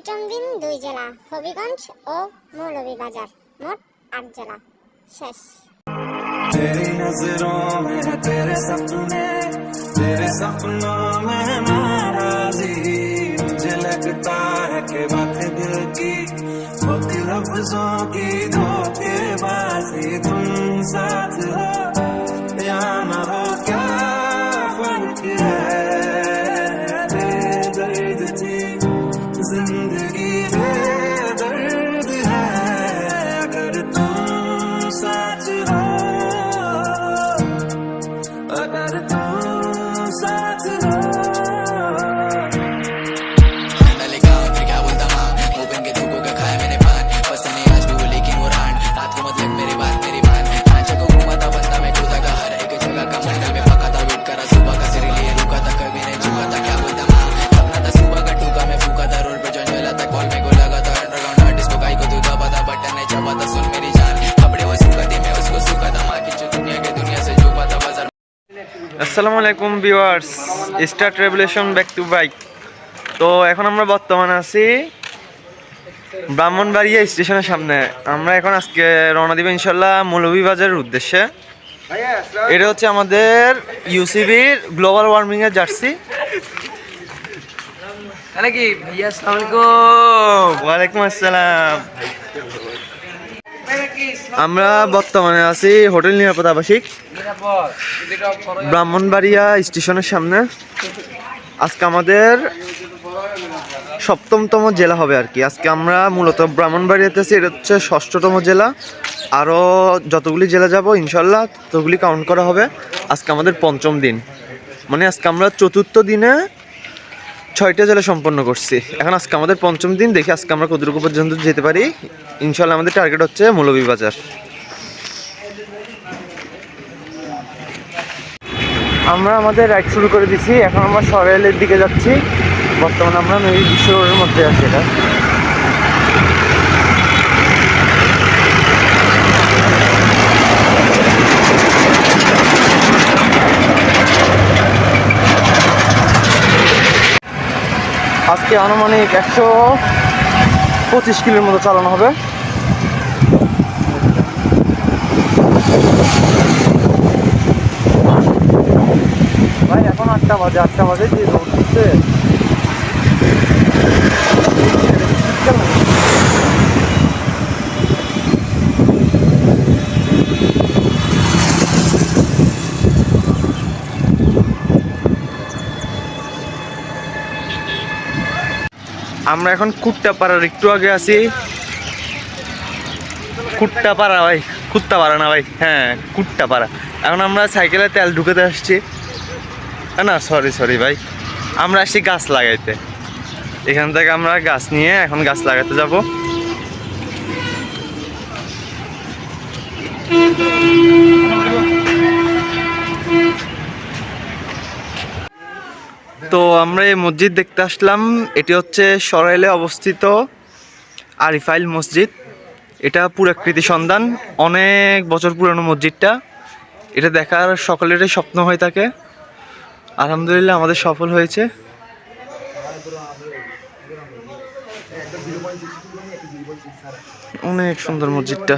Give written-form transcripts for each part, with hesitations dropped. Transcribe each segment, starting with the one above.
পঞ্চম দিন 2 জেলা হবিগঞ্জ ও মৌলভীবাজার, মোট 8 জেলা শেষ। तेरी नजरों में है तेरे सपनों में है नाराजी, मुझे लगता है कि बात दिल की होती लफ्जों की धोखेबाजी। तुम साथ हो या ना हो क्या फर्क है, बेदर्द थी जिंदगी बेदर्द है अगर तुम साथ हो, अगर तुम साथ हो। मैंने लिखा फिर क्या बोलता माँ, मुँह बन के धोखों का खाया मैंने पान, पसंद नहीं आज भी वो लेकिन वो रान, रात को मतलब मेरी बात आंचल को घूमा था बंदा मैं खुदा का हर एक जगह का मंडल में पका था, वेट करा सुबह का सिर लिए रुका था, कभी नहीं झुका था, क्या बोलता माँ अपना था सुबह का टूका मैं फूका था, रोड पे जॉइन मिला था, कॉल में को लगा था, अंडरग्राउंड आर्टिस्ट को गाई को तू दबा था, बटन नहीं छपा था, सुन मेरी जान कपड़े वो सूखा थी मैं उसको सूखा था, माँ की जो दुनिया से झुका था बाजार। আসসালামু আলাইকুম viewers, star tribulation back to bike. তো এখন আমরা বর্তমানে আছি ব্রাহ্মণবাড়িয়া স্টেশনের সামনে। আমরা এখন আজকে রওনা দিব ইনশাল্লাহ মৌলভীবাজারের উদ্দেশ্যে। এটা হচ্ছে আমাদের ইউসিবির গ্লোবাল ওয়ার্মিং এর জার্সি। নাকি ভাইয়া আসসালামু আলাইকুম। ওয়ালাইকুম আসসালাম। আমরা বর্তমানে আছি হোটেল নিরাপদ আবাসিক ব্রাহ্মণবাড়িয়া স্টেশনের সামনে। আজকে আমাদের 7তম জেলা হবে আর কি। আজকে আমরা মূলত ব্রাহ্মণবাড়িয়াতে আছি, এটা হচ্ছে 6ঠতম জেলা। আরও যতগুলি জেলা যাব ইনশাল্লাহ ততগুলি কাউন্ট করা হবে। আজকে আমাদের 5ম দিন, মানে আজকে আমরা 4র্থ দিনে 6টা জেলা সম্পন্ন করছি। এখন আজকে আমাদের 5ম দিন, দেখি আজকে আমরা কতটুকু পর্যন্ত যেতে পারি। ইনশাল্লাহ আমাদের টার্গেট হচ্ছে মৌলভীবাজার। আমরা আমাদের রাইড শুরু করে দিছি। এখন আমরা সরাইলের দিকে যাচ্ছি। বর্তমানে আমরা মেবি বিশ্বরোডের মধ্যে আছি। এটা আজকে আনুমানিক 125 কিলোর মতো চালানো হবে। ভাই এখন 8টা বাজে যে রোড দিচ্ছে। আমরা এখন কুট্টাপাড়ার একটু আগে আছি। কুট্টাপাড়া ভাই, কুত্তাপাড়া না ভাই, হ্যাঁ কুট্টাপাড়া। এখন আমরা সাইকেলে তেল ঢুকাতে আসছি। না সরি ভাই, আমরা আসছি গাছ লাগাইতে। এখান থেকে আমরা গাছ নিয়ে এখন গাছ লাগাতে যাব। তো আমরা এই মসজিদ দেখতে আসলাম। এটি হচ্ছে সরাইলে অবস্থিত আরিফাইল মসজিদ। এটা পুরাকৃতি সন্ধান, অনেক বছর পুরানো মসজিদটা। এটা দেখার সকলেরই স্বপ্ন হয়ে থাকে। আলহামদুলিল্লাহ আমাদের সফল হয়েছে। অনেক সুন্দর মসজিদটা।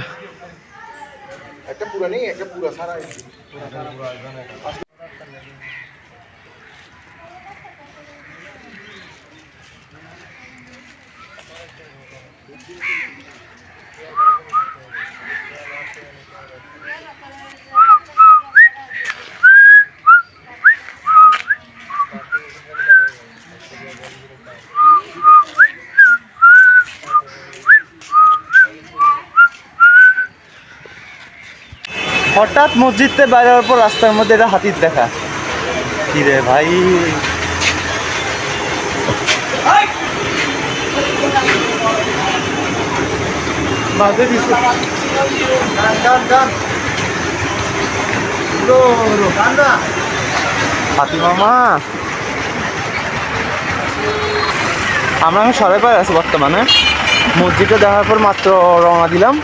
হঠাৎ মসজিদে বাইরে হওয়ার পর রাস্তার মধ্যে এটা হাতির দেখা। কি রে ভাই, হাতি মামা। আমরা এখন সরাইপাড়ায় আছি বর্তমানে। মসজিদটা দেখার পর মাত্র রওনা দিলাম।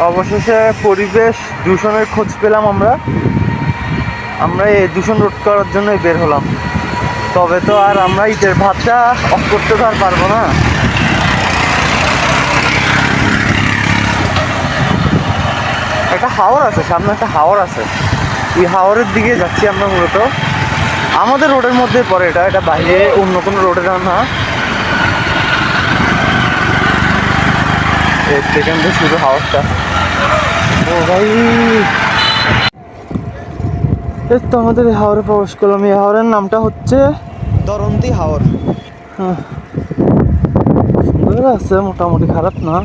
অবশেষে পরিবেশ দূষণের খোঁজ পেলাম আমরা এই দূষণ রোধ করার জন্যই বের হলাম। তবে তো আর আমরা ইটের ভাতটা অফ করতে তো আর পারবো না। একটা হাওর আছে সামনে, একটা হাওর আছে, এই হাওরের দিকে যাচ্ছি আমরা মূলত। আমাদের রোডের মধ্যে পড়ে এটা বাইরে অন্য কোনো রোডে না। সেখান থেকে শুধু হাওরটা। ও ভাই, এই তো আমাদের এই হাওরে প্রবেশ করলাম। এই হাওরের নামটা হচ্ছে দরন্তি হাওর। হ্যাঁ, সুন্দর আছে, মোটামুটি খারাপ না।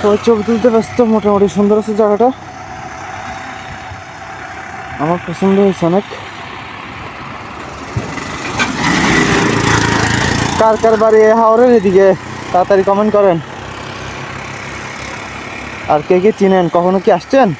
সবাই ছবি তুলতে ব্যস্ত। মোটামুটি সুন্দর আছে জায়গাটা, আমার পছন্দ হয়েছে অনেক। কার কার বাড়ি হাওরের এদিকে তাড়াতাড়ি কমেন্ট করেন। আর কে কে চিনেন, কখনো কি আসছেন?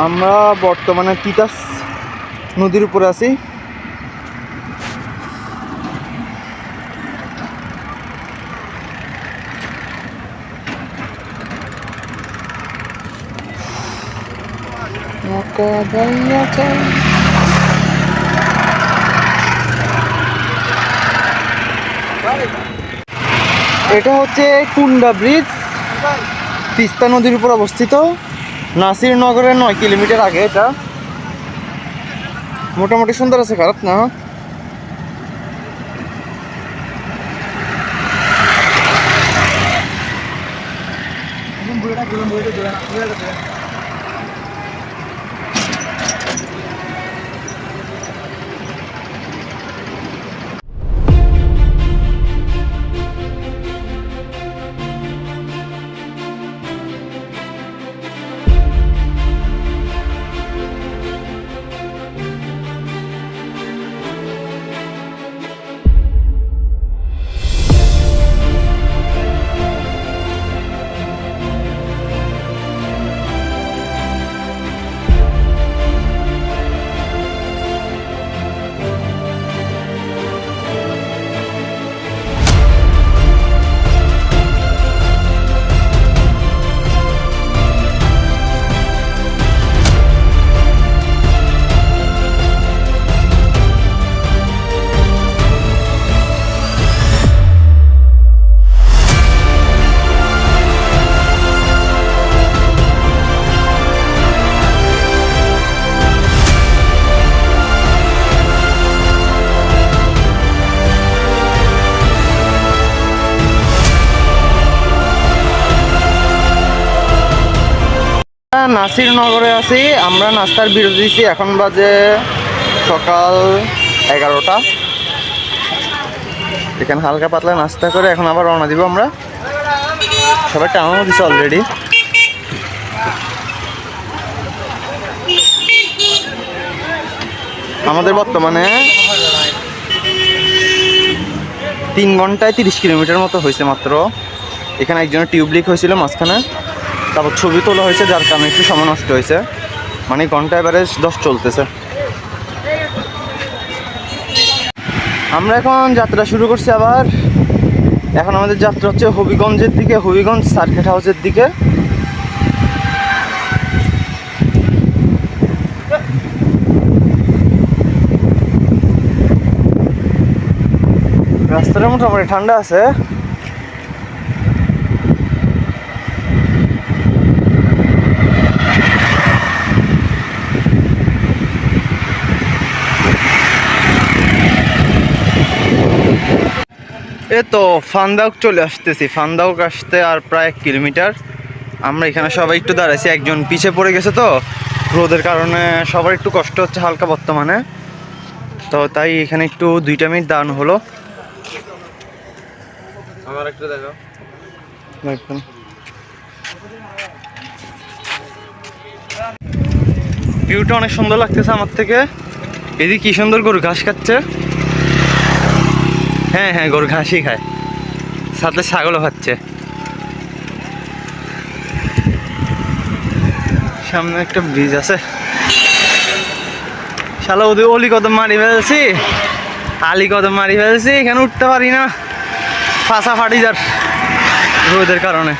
আমরা বর্তমানে তিতাস নদীর উপরে আছি। এটা হচ্ছে কুন্ডা ব্রিজ, তিস্তা নদীর উপর অবস্থিত, নাসিরনগরের 9 কিলোমিটার আগে। এটা মোটামুটি সুন্দর আছে, খারাপ না। নাসিরনগরে আছি আমরা, নাস্তার বিরতি দিচ্ছি। এখন বাজে সকাল 11টা। এখানে হালকা পাতলা নাস্তা করে এখন আবার রওনা দিব আমরা। সবাই টানানো দিচ্ছে অলরেডি। আমাদের বর্তমানে 3 ঘন্টায় 30 কিলোমিটার মতো হয়েছে মাত্র। এখানে একজনের টিউব লিক হয়েছিল মাঝখানে, তারপর ছবি তোলা হয়েছে, যার কারণে একটু সময় নষ্ট হয়েছে। মানে ঘন্টা এভারেজ 10 চলতেছে। আমরা এখন যাত্রা শুরু করছি আবার। এখন আমাদের যাত্রা হচ্ছে হবিগঞ্জের দিকে, হবিগঞ্জ সার্কিট হাউসের দিকে। রাস্তাটা মোটামুটি ঠান্ডা আছে। এ তো ফান্দাউক চলে আসতেছি। ফান্দাউক আসতে আর প্রায় 1 কিলোমিটার। আমরা এখানে সবাই একটু দাঁড়াইছি, একজন পিছে পড়ে গেছে তো রোদের কারণে সবার একটু কষ্ট হচ্ছে হালকা বর্তমানে, তো তাই এখানে একটু 2 মিনিট দাঁড়ানো হলো। আমার একটু দেখো। ভিউটা অনেক সুন্দর লাগতেছে আমার থেকে। এদিকে কি সুন্দর গরু ঘাস খাচ্ছে। হ্যাঁ হ্যাঁ, গরু ঘাসই খায়, সাথে ছাগলও খাচ্ছে। সামনে একটা ব্রিজ আছে। শালা ওদের অলি কদম মারি ফেলছি, আলি কদম মারি ফেলছি, এখানে উঠতে পারি না, ফাঁসা ফাটি যার রোদের কারণে।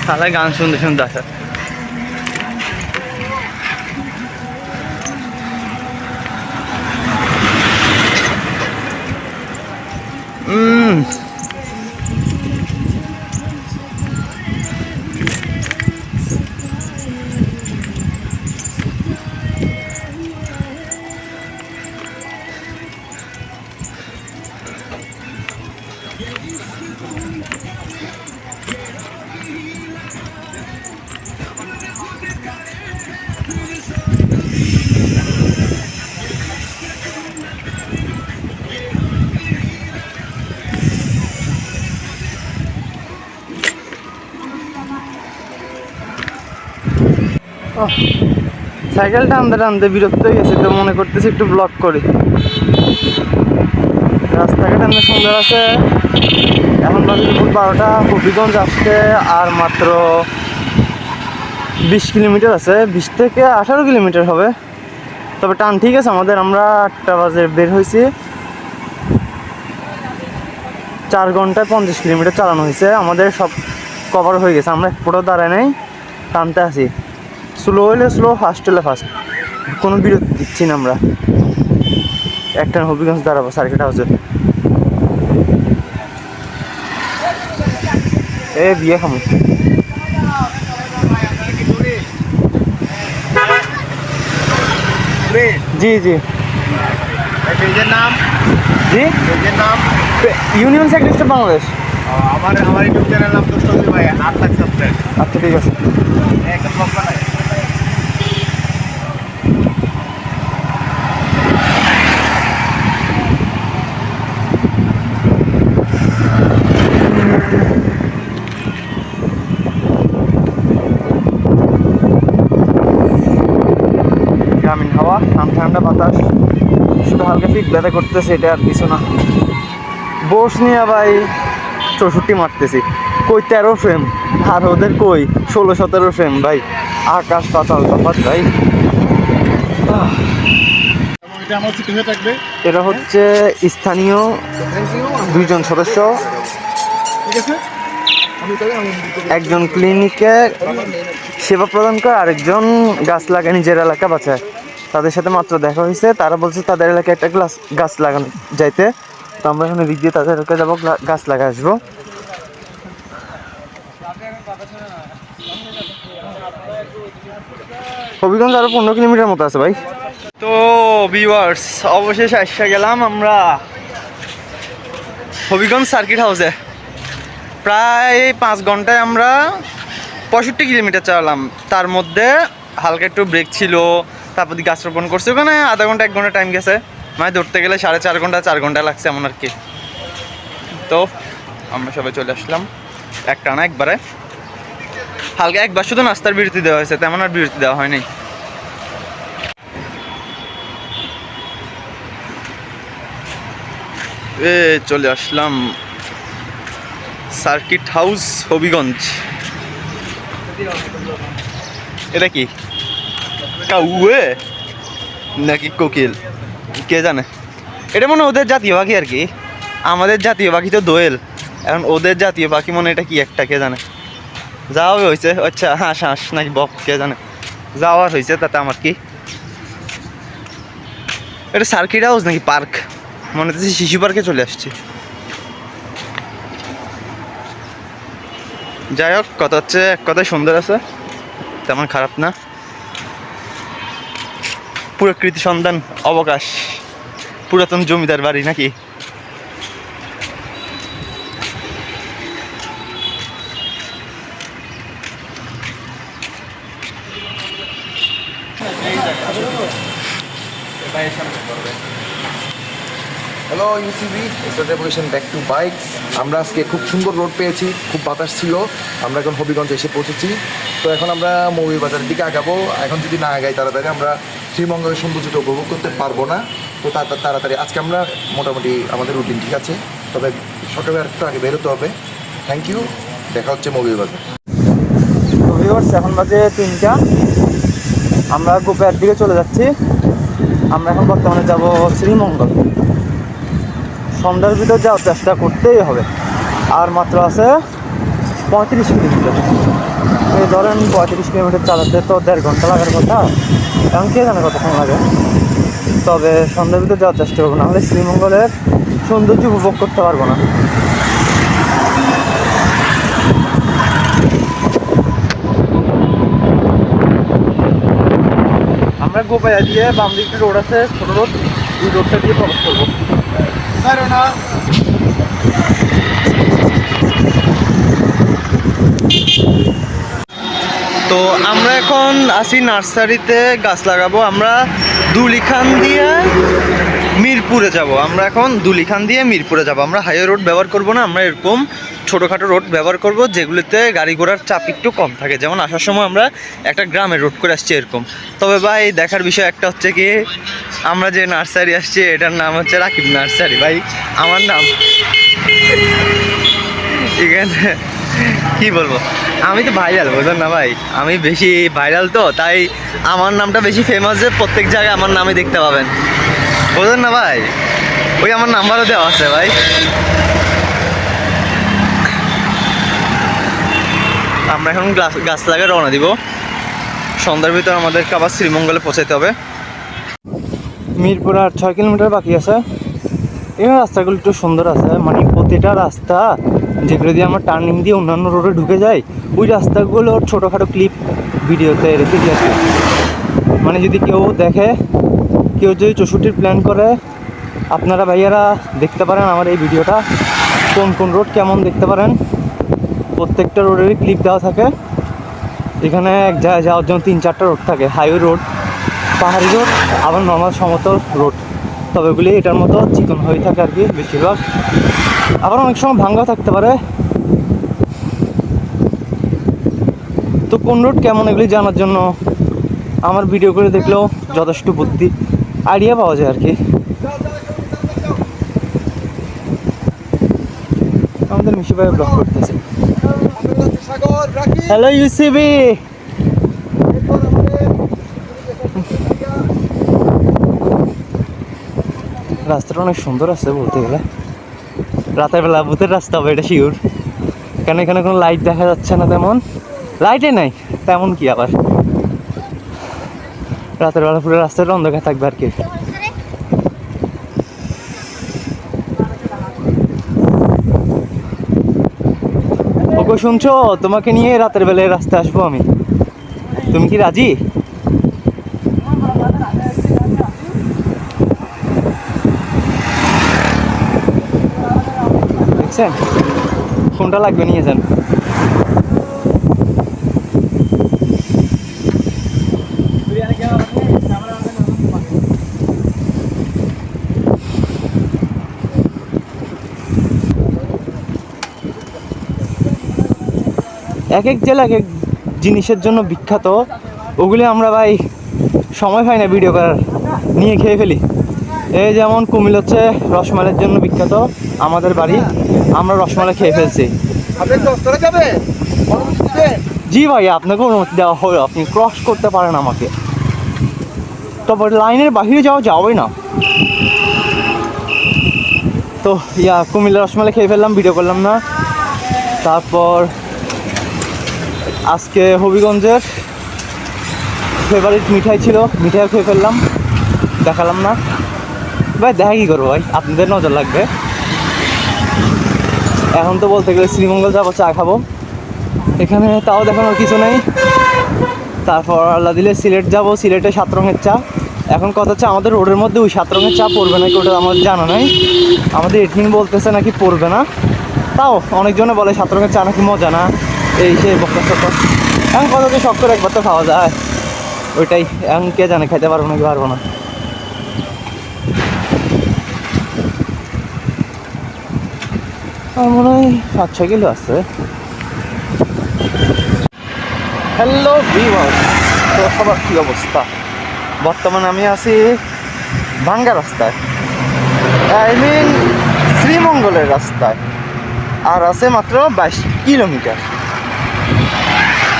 শালা গান শুনতে শুনতে আসে। সাইকেল টানতে টানতে বিরক্ত হয়ে গেছে, তো মনে করতেছি একটু ব্লক করি। রাস্তাঘাট এমনি সুন্দর আছে। এখন বাজে দুপুর 12টা। হবিগঞ্জ আসতে আর মাত্র 20 কিলোমিটার আছে, 20 থেকে 18 কিলোমিটার হবে। তবে টান ঠিক আছে আমাদের। আমরা 8টা বাজে বের হয়েছি, 4 ঘন্টায় 50 কিলোমিটার চালানো হয়েছে। আমাদের সব কভার হয়ে গেছে, আমরা এক ফোটাও দাঁড়ায় নাই, টানতে আসি। স্লো হলে স্লো, ফাস্ট হলে ফাস্ট, কোনো বিরতি দিচ্ছি না আমরা। একটা হবিগঞ্জ দাঁড়াবো সার্কিট হাউসে। এ বিয়ে খামো। জি জি। পেজের নাম? জি, পেজের নাম ইউনিয়ন সেক্রেটারি বাংলাদেশ। আমার ইউটিউব চ্যানেল নাম দুষ্টমি ভাই, 8 লাখ সাবস্ক্রাইব। আচ্ছা ঠিক আছে। একদম লম্বা নাই। গ্রামীণ হাওয়া, ঠান্ডা ঠান্ডা বাতাস, শুধু হালকা ফিট ব্যথা করতেছে, এটা আর কিছু না। বস নিয়ে ভাই 64 মারতেছি, কই 13 ফ্রেম, আর ওদের কই 16-17 ফ্রেম। ভাই আকাশ পাতাল তফাৎ ভাই। এটা আমার সিটি হয়ে থাকবে। এরা হচ্ছে স্থানীয় 2 জন সদস্য। ঠিক আছে, একজন ক্লিনিকে সেবা প্রদান করে, আরেকজন গাছ লাগায়, নিজের এলাকা বাঁচায়। তাদের সাথে মাত্র দেখা হয়েছে, তারা বলছে তাদের এলাকায় একটা গাছ লাগানো যাইতে। তো আমরা এখানে দিক দিয়ে তাদের এলাকায় যাবো, গাছ লাগা আসবো। হবিগঞ্জ আরো 15 কিলোমিটার মতো আছে ভাই। তো ভিউয়ার্স, অবশেষে এসে গেলাম আমরা হবিগঞ্জ সার্কিট হাউসে। প্রায় 5 ঘন্টায় আমরা 65 কিলোমিটার চালালাম। তার মধ্যে হালকা একটু ব্রেক ছিল, তারপর দিয়ে গাছ রোপণ করছি, ওখানে আধা ঘন্টা 1 ঘন্টা টাইম গেছে, মানে ধরতে গেলে 4.5 ঘন্টা 4 ঘন্টা লাগছে এমন আর কি। তো আমরা সবাই চলে আসলাম একটানা একবারে, হালকা একবার শুধু নাস্তার বিরতি দেওয়া হয়েছে, তেমন আর বিরতি দেওয়া হয়নি। চলে আসলাম সার্কিট হাউস হবিগঞ্জ। এটা কি কাউয়ে নাকি কোকিল কে জানে, এটা মনে ওদের জাতীয় পাখি আর কি। আমাদের জাতীয় পাখি তো দোয়েল, এখন ওদের জাতীয় পাখি মনে এটা কি একটা কে জানে। যাওয়া হয়েছে, আচ্ছা হাঁস হাঁস নাকি বক কে জানে, যাওয়ার হয়েছে তাতে আমার কি। এটা সার্কিট হাউস নাকি পার্ক, মনে হচ্ছে শিশু পার্কে চলে আসছি। যাই হোক, কথা হচ্ছে এক কথায় সুন্দর আছে, তেমন খারাপ না। প্রকৃতি সন্ধান অবকাশ, পুরাতন জমিদার বাড়ি নাকি। Hello UCB revolution back to bike. আমরা আজকে খুব সুন্দর রোড পেয়েছি, খুব বাতাস ছিল। আমরা এখন হবিগঞ্জে এসে পৌঁছেছি। তো এখন আমরা মৌলভীবাজারের দিকে আগাবো। এখন যদি না আগাই তাড়াতাড়ি আমরা শ্রীমঙ্গলের সৌন্দর্যটা উপভোগ করতে পারবো না। তো তাড়াতাড়ি আজকে আমরা মোটামুটি আমাদের রুটিন ঠিক আছে, তবে সকালে একটু আগে বেরোতে হবে। থ্যাংক ইউ, দেখা হচ্ছে মৌলভীবাজার। এখন বাজে 3টা, আমরা গোপার দিকে চলে যাচ্ছি। আমরা এখন বর্তমানে যাব শ্রীমঙ্গল। সন্ধ্যার ভিতর যাওয়ার চেষ্টা করতেই হবে, আর মাত্র আছে 35 কিলোমিটার। এই ধরেন 35 কিলোমিটার চালাতে তো 1.5 ঘন্টা লাগার কথা, এখন কে জানে কতক্ষণ লাগে। তবে সন্ধ্যার ভিতর যাওয়ার চেষ্টা করবো, নাহলে শ্রীমঙ্গলের সৌন্দর্য উপভোগ করতে পারবো না। আমরা গোপায়া দিয়ে বাম দিকে রোড আছে, ছোট রোড, ওই রোডটা দিয়ে প্রবেশ করবো। তো আমরা এখন আসি নার্সারিতে গাছ লাগাবো। আমরা দুলিখান দিয়ে মিরপুরে যাব। আমরা এখন দুলিখান দিয়ে মিরপুরে যাব। আমরা হাইওয়ে রোড ব্যবহার করব না, আমরা এরকম ছোটোখাটো রোড ব্যবহার করব যেগুলিতে গাড়ি ঘোড়ার চাপ একটু কম থাকে। যেমন আসার সময় আমরা একটা গ্রামের রোড করে আসছি এরকম। তবে ভাই দেখার বিষয় একটা হচ্ছে কি, আমরা যে নার্সারি আসছি এটার নাম হচ্ছে রাকিব নার্সারি। ভাই আমার নাম এখানে কি বলবো, আমি তো ভাইরাল, বুঝলেন না ভাই, আমি বেশি ভাইরাল, তো তাই আমার নামটা বেশি ফেমাস, যে প্রত্যেক জায়গায় আমার নামই দেখতে পাবেন, বুঝলেন না ভাই। ওই আমার নাম্বারও দেওয়া আছে ভাই। আমরা এখন গাছ লাগায় রওনা দিব। সন্ধ্যার ভিতর আমাদেরকে আবার শ্রীমঙ্গলে পৌঁছাতে হবে। মিরপুর আর 6 কিলোমিটার বাকি আছে। এখানে রাস্তাগুলো একটু সুন্দর আছে, মানে প্রতিটা রাস্তা যেগুলো দিয়ে আমরা টার্নিং দিয়ে অন্যান্য রোডে ঢুকে যাই, ওই রাস্তাগুলো ছোটোখাটো ক্লিপ ভিডিওতে রেখে দিয়েছে। মানে যদি কেউ দেখে, কেউ যদি 64 প্ল্যান করে, আপনারা ভাইয়ারা দেখতে পারেন আমার এই ভিডিওটা, কোন কোন রোড কেমন দেখতে পারেন। প্রত্যেকটা রোডেরই ক্লিপ দেওয়া থাকে। এখানে এক জায়গায় যাওয়ার জন্য 3-4টা রোড থাকে, হাইওয়ে রোড, পাহাড়ি রোড, আবার নর্মাল সমতল রোড। তবে এগুলি এটার মতো চিকন হয়ে থাকে আর কি বেশিরভাগ, আবার অনেক সময় ভাঙ্গাও থাকতে পারে। তো কোন রোড কেমন এগুলি জানার জন্য আমার ভিডিও করে দেখলেও যথেষ্ট বুদ্ধি আইডিয়া পাওয়া যায় আর কি। আমাদের মিশু ভাই ব্লগ করতেছে। হ্যালো ইউসিবি, রাস্তাটা অনেক সুন্দর আছে বলতে গেলে। রাতের বেলা ভূতের রাস্তা হবে এটা শিওর, কেন এখানে কোনো লাইট দেখা যাচ্ছে না, তেমন লাইটে নাই তেমন কি। আবার রাতের বেলা পুরো রাস্তাটা অন্ধকার থাকবে আর কি। ওকে শুনছো, তোমাকে নিয়ে রাতের বেলায় রাস্তায় আসবো আমি, তুমি কি রাজি? দেখছেন কোনটা লাগবে নিয়ে যান। বিরিয়ানি এক এক জেলা এক এক জিনিসের জন্য বিখ্যাত, ওগুলি আমরা ভাই সময় পাই না ভিডিও করার, নিয়ে খেয়ে ফেলি। এই যেমন কুমিল্লা হচ্ছে রসমালাইয়ের জন্য বিখ্যাত, আমাদের বাড়ি, আমরা রসমালাই খেয়ে ফেলছি। জি ভাই, আপনাকে অনুমতি দেওয়া হলো, আপনি ক্রস করতে পারেন আমাকে, তবে লাইনের বাহিরে যাওয়াই না। তো কুমিল্লা রসমালাই খেয়ে ফেললাম, ভিডিও করলাম না। তারপর আজকে হবিগঞ্জের ফেভারিট মিঠাই ছিল, মিঠাইও খেয়ে ফেললাম, দেখালাম না ভাই। দেখা কী করবো ভাই, আপনাদের নজর লাগবে। এখন তো বলতে গেলে শ্রীমঙ্গল যাবো, চা খাবো, এখানে তাও দেখানোর কিছু নেই। তারপর আল্লাহ দিলে সিলেট যাব, সিলেটে 7 রঙের চা। এখন কথা হচ্ছে আমাদের রোডের মধ্যে ওই 7 রঙের চা পড়বে নাকি, ওটা আমার জানা নাই। আমাদের এডমিন বলতেছে নাকি পড়বে না, তাও অনেকজনে বলে 7 রঙের চা নাকি মজা না, এই সেই বক্তা সত্য। এখন কথা হচ্ছে শখ করে একবার তো খাওয়া যায়, ওইটাই এখন কে জানে খাইতে পারবো নাকি পারবো না। মনে হয় 5-6 কিলো আছে। হ্যালো ভিউয়ার্স, তো সবার কী অবস্থা? বর্তমানে আমি আছি ভাঙ্গা রাস্তায়, আই মিন শ্রীমঙ্গলের রাস্তায়, আর আছে মাত্র 22 কিলোমিটার।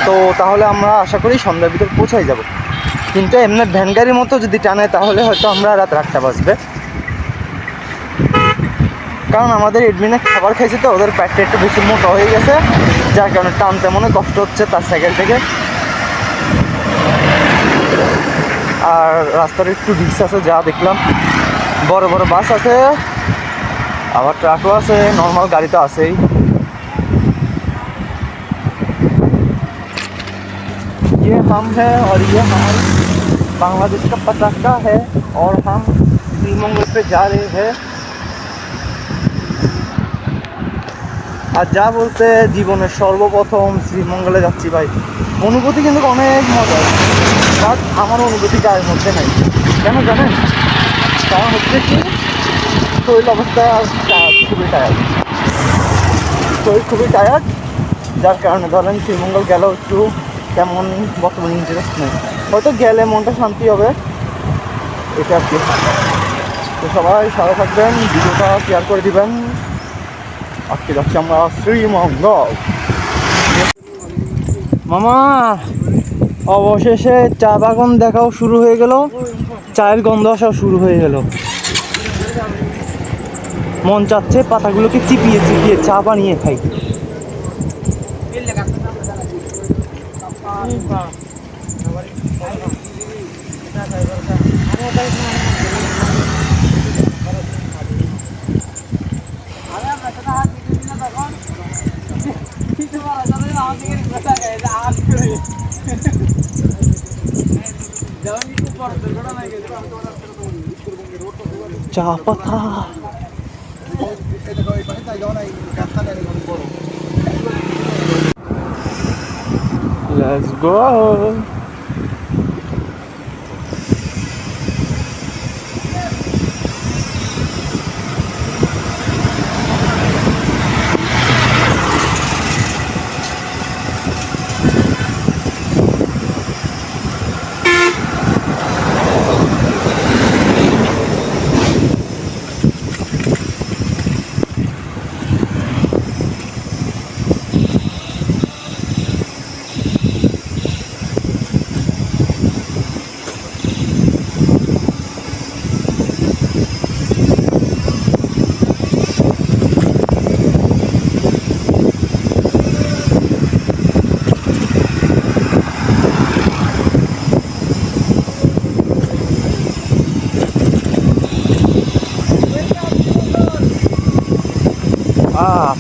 তো তাহলে আমরা আশা করি সন্ধ্যার ভিতর পৌঁছাই যাব, কিন্তু এমনি ভ্যান গাড়ির মতো যদি টানে তাহলে হয়তো আমরা রাত 8টা বাজবে। কারণ আমাদের এডমিনে খাবার খাইছে তো, ওদের পেটটা একটু বেশি মোটা হয়ে গেছে, যার কারণে টানতে মনে কষ্ট হচ্ছে তার সাইকেল থেকে। আর রাস্তার একটু রিক্স আছে, যা দেখলাম বড় বড় বাস আছে, আবার ট্রাকও আছে, নর্মাল গাড়ি তো আছেই। ये हम है और ये हमारी बांग्लादेश का पताका है और हम श्रीमंगल पे जा रहे हैं। আর যা বলতে জীবনের সর্বপ্রথম শ্রীমঙ্গলে যাচ্ছি ভাই, অনুভূতি কিন্তু অনেক মজার, বাট আমার অনুভূতি গায়ের মধ্যে নাই। কেন জানেন? কারণ হচ্ছে কি, শরীর অবস্থা খুবই টায়ার্ড, যার কারণে ধরেন শ্রীমঙ্গল গেলেও একটু তেমন বর্তমানে ইন্টারেস্ট নেই। হয়তো গেলে মনটা শান্তি হবে, এটা আর কি। তো সবাই সাথে থাকবেন, ভিডিওটা শেয়ার করে দিবেন। আজকে যাচ্ছি আমরা শ্রীমঙ্গল। মামা অবশেষে চা বাগান দেখাও শুরু হয়ে গেল, চায়ের গন্ধ আসাও শুরু হয়ে গেল। মন চাচ্ছে পাতাগুলোকে চিপিয়ে চিপিয়ে চা বানিয়ে খাই। চা পাতা let's go.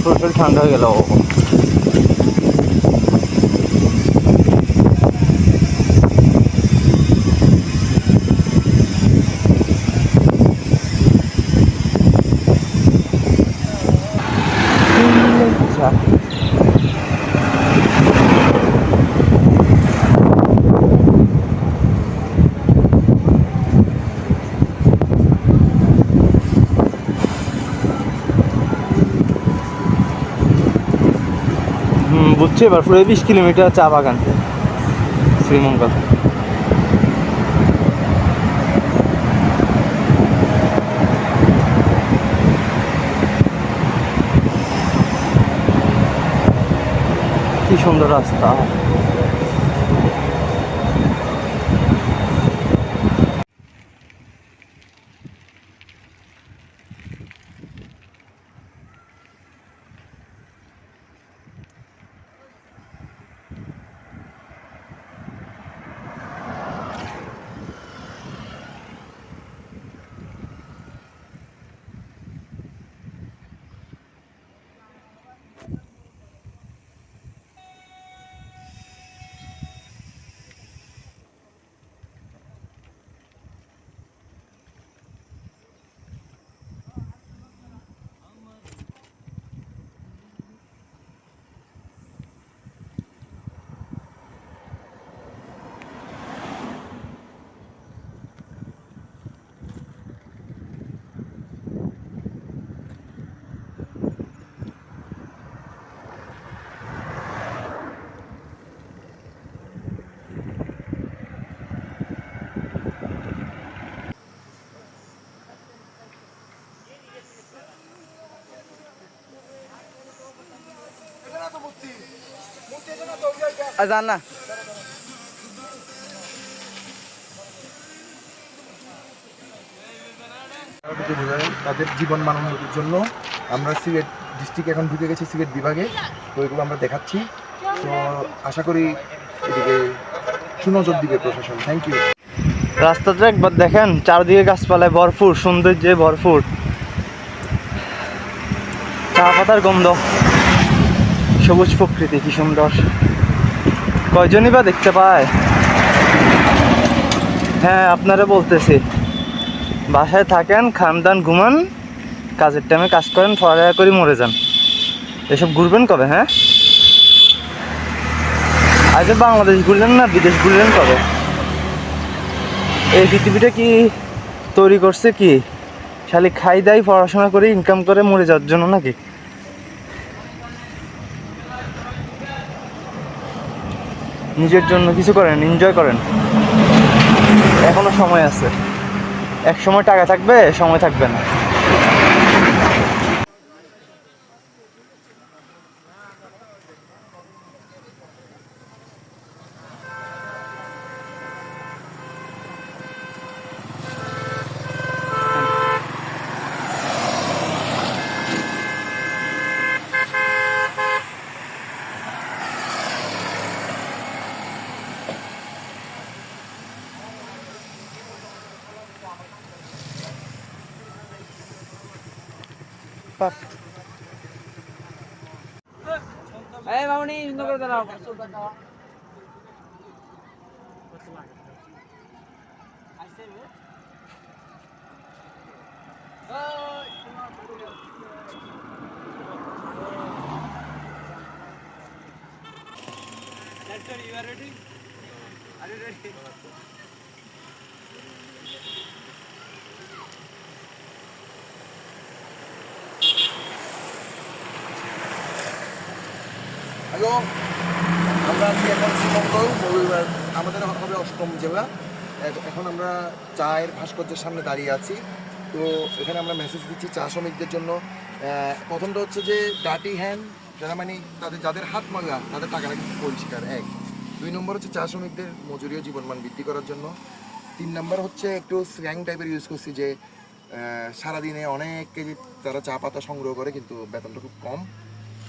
পুরো শরীর ঠান্ডা হয়ে গেল। ঢুকছে এবার পুরো 20 কিলোমিটার চা বাগান শ্রীমঙ্গল। কি সুন্দর রাস্তা। জান না তাদের জীবন মান উন্নতির জন্য আমরা সিলেট ডিস্ট্রিক্ট এখন ঢুকে গেছি সিলেট বিভাগে, তো এগুলো আমরা দেখাচ্ছি। তো আশা করি এদিকে সুনজর দিবে প্রশাসন। Thank you. রাস্তাটা একবার দেখেন, চারদিকে গাছপালায় ভরপুর, সৌন্দর্যে ভরপুর, চা পাতার গন্ধ, সবুজ প্রকৃতি, কি সুন্দর। কয়জনই বা দেখতে পায়। হ্যাঁ, আপনারা বলতেছি, বাসায় থাকেন, খান দান, ঘুমান, কাজের টাইমে কাজ করেন, পড়ালেখা করে মরে যান। এসব ঘুরবেন কবে? হ্যাঁ, আজ বাংলাদেশ ঘুরলেন না, বিদেশ ঘুরলেন কবে? এই পৃথিবীটা কি তৈরি করছে কি খালি খাই দাই পড়াশোনা করে ইনকাম করে মরে যাওয়ার জন্য নাকি? নিজের জন্য কিছু করেন, এনজয় করেন, এখনো সময় আছে। এক সময় টাকা থাকবে, সময় থাকবে না। এই মামনি সুন্দর করে দাঁড়াও। হ্যালো, আমরা আছি এখন শ্রীমঙ্গল মৌলভীবাজার, আমাদের হবে ৮ম জেলা। এখন আমরা চায়ের ভাস্কর্যের সামনে দাঁড়িয়ে আছি। তো এখানে আমরা মেসেজ দিচ্ছি চা শ্রমিকদের জন্য। প্রথমটা হচ্ছে যে ডার্টি হ্যান্ড, যারা মানে যাদের হাত ময়লা তাদের টাকাটা কিন্তু পরিষ্কার, 1। 2 নম্বর হচ্ছে চা শ্রমিকদের মজুরি ও জীবনমান বৃদ্ধি করার জন্য। 3 নম্বর হচ্ছে একটু স্ল্যাং টাইপের ইউজ করছি, যে সারাদিনে অনেক কেজি তারা চা পাতা সংগ্রহ করে কিন্তু বেতনটা খুব কম।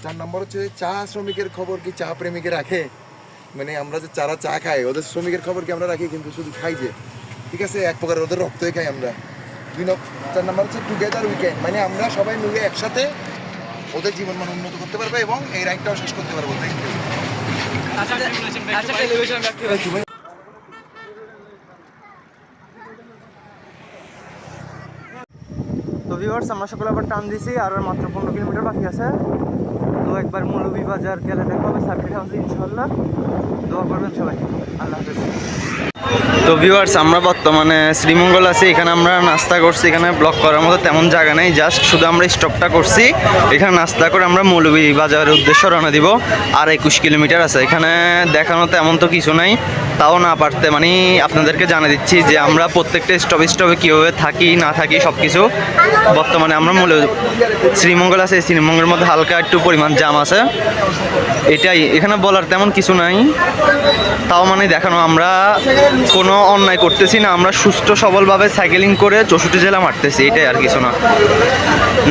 4 নম্বর হচ্ছে চা শ্রমিকের খবর কি চা প্রেমিকে রাখে, মানে আমরা যে যারা চা খাই ওদের শ্রমিকের খবর কি আমরা রাখি, কিন্তু শুধু খাই যে, ঠিক আছে, এক প্রকার ওদের রক্তই খাই আমরা। 4 নম্বর হচ্ছে টুগেদার উইকেন্ড, মানে আমরা সবাই মিলে একসাথে ওদের জীবনমান উন্নত করতে পারবো এবং এই রাইডটাও শেষ করতে পারবো। Thank you. তো ভিউয়ার্স, আমরা সকলে আবার টান দিছি, আর মাত্র 15 কিলোমিটার বাকি আছে। তো একবার মৌলভীবাজার গেলে দেখা হবে সার্কিট হাউসে ইনশাল্লাহ। দোয়া করবেন সবাই। আল্লাহ হাফেজ। তো ভিউয়ার্স, আমরা বর্তমানে শ্রীমঙ্গল আছি। এখানে আমরা নাস্তা করছি। এখানে ব্লগ করার মতো তেমন জায়গা নেই, জাস্ট শুধু আমরা স্টপটা করছি। এখানে নাস্তা করে আমরা মৌলভীবাজারের উদ্দেশ্যে রওনা দিব। আর 21 কিলোমিটার আছে। এখানে দেখানো তেমন তো কিছু নাই, তাও না পারতে মানে আপনাদেরকে জানিয়ে দিচ্ছি যে আমরা প্রত্যেকটা স্টপে কীভাবে থাকি না থাকি সব কিছু। বর্তমানে আমরা শ্রীমঙ্গল আছে। শ্রীমঙ্গলের মধ্যে হালকা একটু পরিমাণ জাম আছে, এটাই। এখানে বলার তেমন কিছু নাই, তাও মানে দেখানো আমরা কোনো অন্যায় করতেছি না। আমরা সুস্থ সবলভাবে সাইকেলিং করে 64 জেলা মারতেছি, এটাই, আর কিছু না।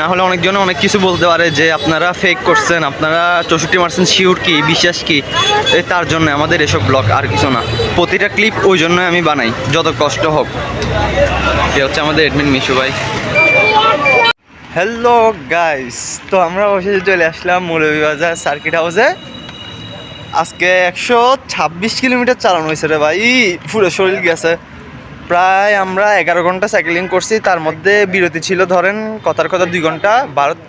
না হলে অনেকজন অনেক কিছু বলতে পারে যে আপনারা ফেক করছেন, আপনারা 64 মারছেন, শিওর কি, বিশ্বাস কি। তার জন্য আমাদের এসব ব্লগ, আর কিছু না। প্রতিটা ক্লিপ ওই জন্য আমি বানাই, যত কষ্ট হোক। এ হচ্ছে আমাদের এডমিন মিশু ভাই। হ্যালো গাইস, তো আমরা অবশেষে চলে আসলাম মৌলভীবাজার সার্কিট হাউসে। আজকে 126 কিলোমিটার চালানো হয়েছে রে ভাই, পুরো শরীর গেছে। প্রায় আমরা 11 ঘন্টা সাইকেলিং করছি, তার মধ্যে বিরতি ছিল ধরেন কথার কথা 2 ঘন্টা,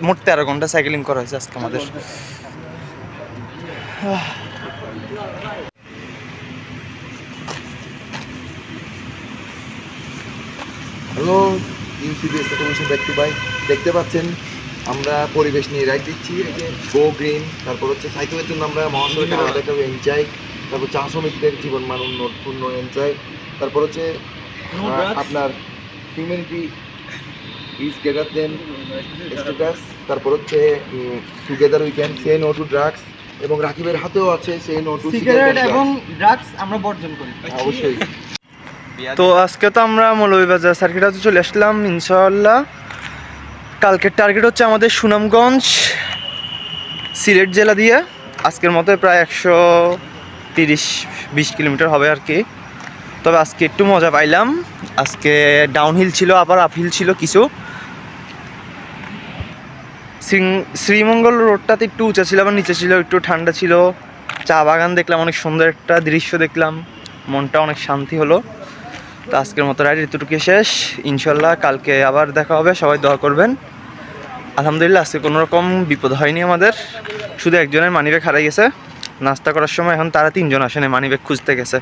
মোট 13 ঘন্টা সাইকেলিং করা হয়েছে আজকে আমাদের। Hello UCB establishment back to bike. দেখতে পাচ্ছেন আমরা পরিবেশ নিয়ে রাইড দিচ্ছি। গো গ্রিন, তারপর হচ্ছে সাইকেলের জন্য আমরা মহাসড়কের আলাদা একটা লেন চাই, তারপর চা শ্রমিকদের জীবন মান উন্নয়ন চাই, তারপর হচ্ছে আপনার humanity is greater than status, তারপর হচ্ছে together we can say no to drugs, এবং রাকিবের হাতেও আছে সে নো টু সিগারেট এবং ড্রাগস আমরা বর্জন করি অবশ্যই। তো আজকে তো আমরা মৌলভীবাজার সার্কিট হাউসে চলে আসলাম ইনশাআল্লাহ। কালকের টার্গেট হচ্ছে আমাদের সুনামগঞ্জ, সিলেট জেলা দিয়ে। আজকের মতো প্রায় 130-20 কিলোমিটার হবে আর কি। তবে আজকে একটু মজা পাইলাম। আজকে ডাউনহিল ছিল, আবার আপহিল ছিল কিছু। শ্রীমঙ্গল রোডটাতে একটু উঁচা ছিল, আবার নিচে ছিল, একটু ঠান্ডা ছিল। চা বাগান দেখলাম, অনেক সুন্দর একটা দৃশ্য দেখলাম, মনটা অনেক শান্তি হলো। তো আজকের মতো রাইড এতটুকু শেষ। ইনশাল্লাহ কালকে আবার দেখা হবে, সবাই দোয়া করবেন। আলহামদুলিল্লাহ আজকে কোনো রকম বিপদ হয়নি আমাদের, শুধু একজনের মানিব্যাগ হারাই গেছে নাস্তা করার সময়। এখন তারা 3 জন আসেনি, মানিব্যাগ খুঁজতে গেছে।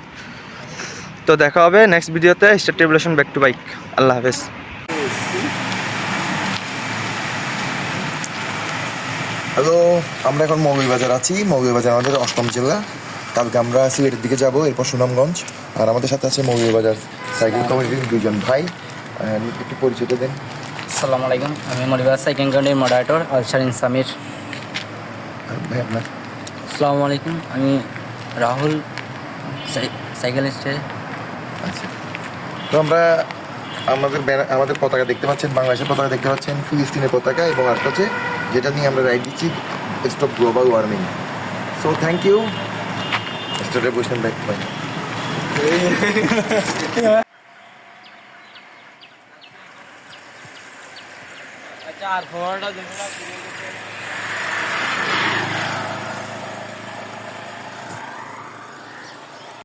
তো দেখা হবে নেক্সট ভিডিওতে। Star tribulation back to bike. আল্লাহ হাফেজ। হ্যালো, আমরা এখন মৌলভীবাজার আছি। মৌলভীবাজার আমাদের 8ম জেলা। কালকে আমরা সিলেটের দিকে যাব, এরপর সুনামগঞ্জ। আর আমাদের সাথে আছে মৌলভীবাজার সাইকেল কমিটির 2 জন ভাই। একটু পরিচয় দেন। আসসালামু আলাইকুম, আমি মৌলভীবাজার সাইকেল কমিটির মডারেটর আলশারিন সামির। ভাই আপনার? আসসালামু আলাইকুম, আমি রাহুল, সাইকেলিস্টের। আচ্ছা, তো আমরা আমাদের পতাকা দেখতে পাচ্ছেন, বাংলাদেশের পতাকা দেখতে পাচ্ছেন, ফিলিস্তিনের পতাকা, এবং আরেকটা হচ্ছে যেটা নিয়ে আমরা রাইড দিচ্ছি, stop global warming. So thank you. Star tribulation back to bike. আচ্ছা, আর ফোনটা দেখো।